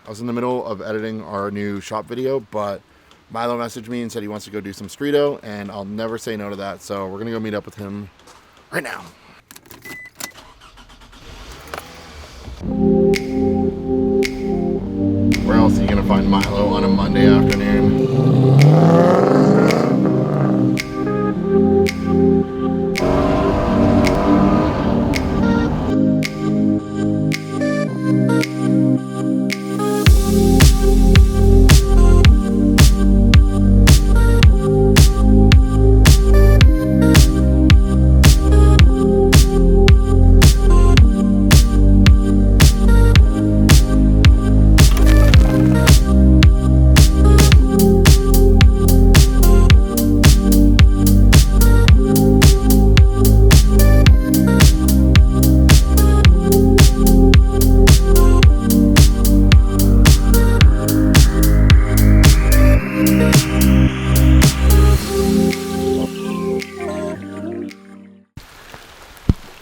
I was in the middle of editing our new shop video, but Milo messaged me and said he wants to go do some streeto, and I'll never say no to that. So we're gonna go meet up with him right now. Where else are you gonna find Milo on a Monday afternoon?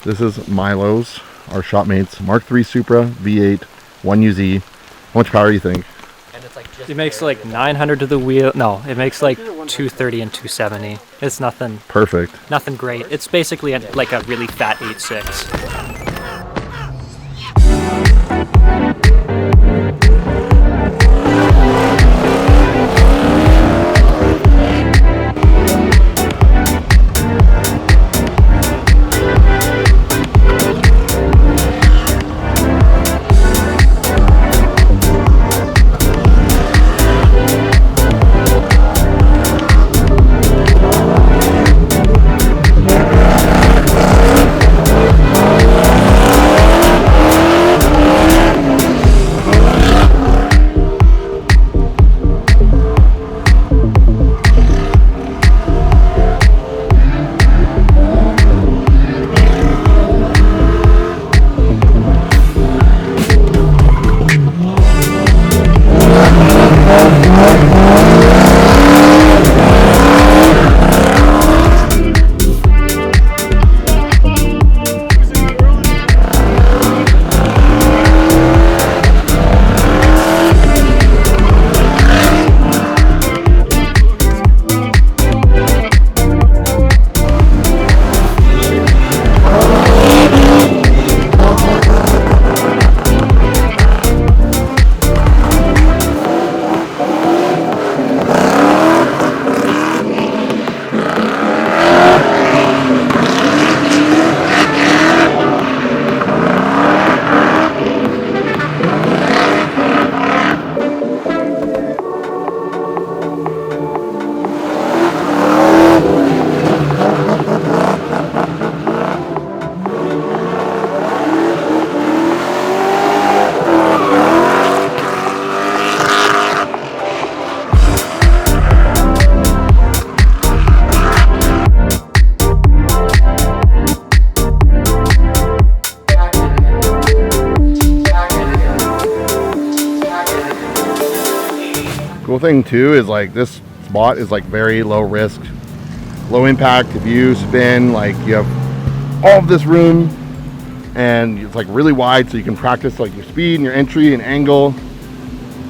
This is Milo's, our shopmates, Mark 3 Supra V8 1UZ. How much power do you think? And it's like it makes like 900 to the wheel. No, it makes like 230 and 270. It's nothing. Perfect. Nothing great. It's basically like a really fat 8.6. Cool thing too is like this spot is like very low risk, low impact. If you spin, like you have all of this room and it's like really wide, so you can practice like your speed and your entry and angle,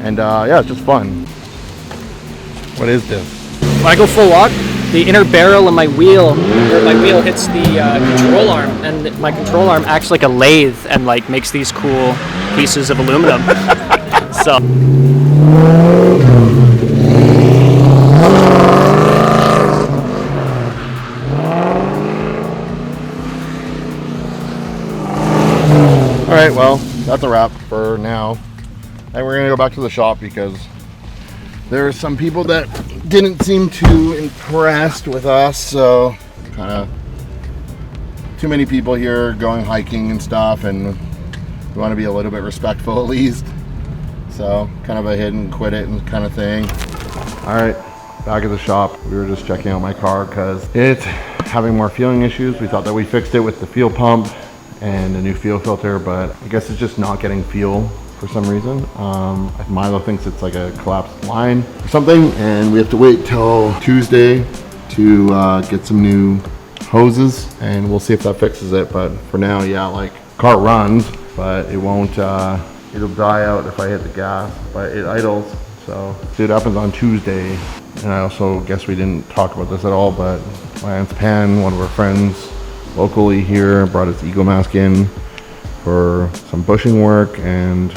and yeah, it's just fun. What is this? When I go full lock, the inner barrel of my wheel, hits the control arm, and my control arm acts like a lathe and like makes these cool pieces of aluminum. So. All right, well, that's a wrap for now. And we're gonna go back to the shop because there are some people that didn't seem too impressed with us. So kind of too many people here going hiking and stuff, and we want to be a little bit respectful at least. So kind of a hit and quit it and kind of thing. All right, back at the shop. We were just checking out my car because it's having more fueling issues. We thought that we fixed it with the fuel pump and a new fuel filter, but I guess it's just not getting fuel for some reason. Milo thinks it's like a collapsed line or something, and we have to wait till Tuesday to get some new hoses, and we'll see if that fixes it. But for now, yeah, like car runs, but it won't it'll die out if I hit the gas, but it idles. So it happens on Tuesday. And I also guess we didn't talk about this at all, but Lance Pan, one of our friends locally here, brought his Eagle Mask in for some bushing work and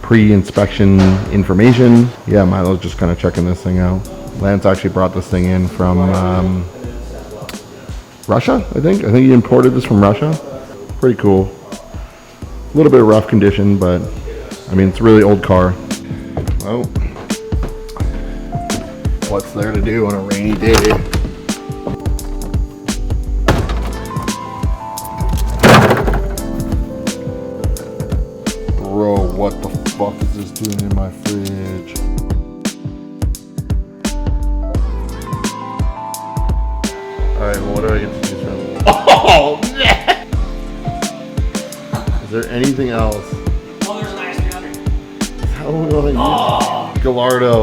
pre-inspection information. Yeah, Milo's just kind of checking this thing out. Lance actually brought this thing in from Russia, I think. I think he imported this from Russia. Pretty cool. A little bit of rough condition, but I mean, it's a really old car. Well, what's there to do on a rainy day? Bro, what the fuck is this doing in my fridge? Alright, well, what do I get to choose from? Oh, man! Is there anything else? Oh, there's an IS300. How do we want to use Gallardo?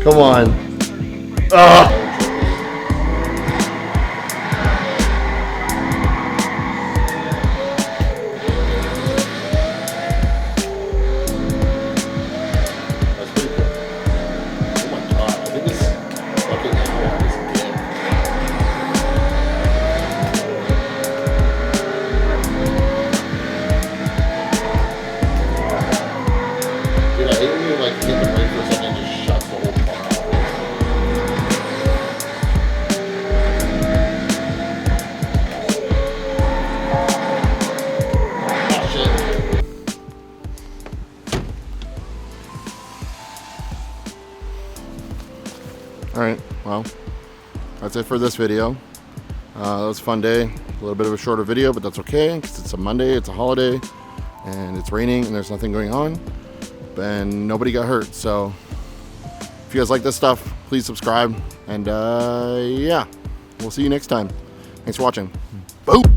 Come on. Ah! Alright, well, that's it for this video. That was a fun day. A little bit of a shorter video, but that's okay, because it's a Monday, it's a holiday, and it's raining, and there's nothing going on, and nobody got hurt. So, if you guys like this stuff, please subscribe, and yeah, we'll see you next time. Thanks for watching. Boom!